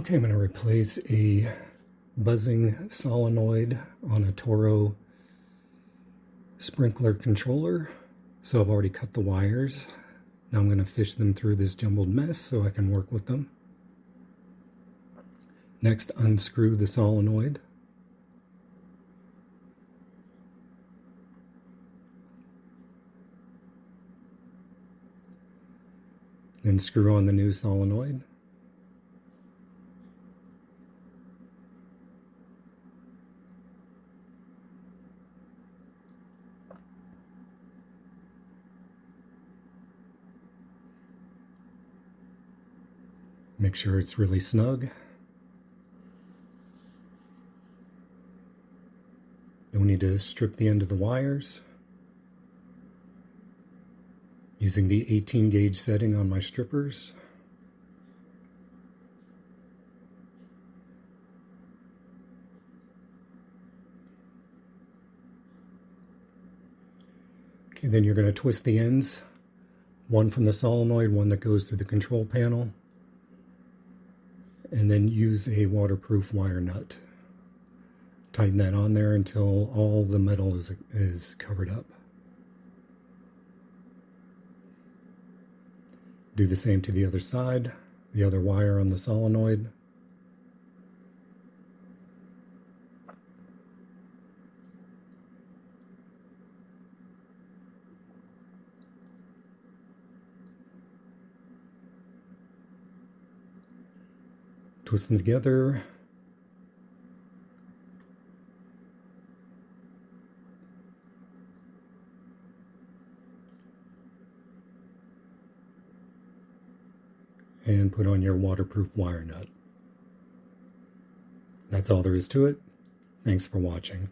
Okay, I'm going to replace a buzzing solenoid on a Toro sprinkler controller. So I've already cut the wires. Now I'm going to fish them through this jumbled mess so I can work with them. Next, unscrew the solenoid. Then screw on the new solenoid. Make sure it's really snug. Then we need to strip the end of the wires using the 18 gauge setting on my strippers. Okay, then you're going to twist the ends, one from the solenoid, one that goes through the control panel, and then use a waterproof wire nut. Tighten that on there until all the metal is covered up. Do the same to the other side, the other wire on the solenoid. Twist them together. And put on your waterproof wire nut. That's all there is to it. Thanks for watching.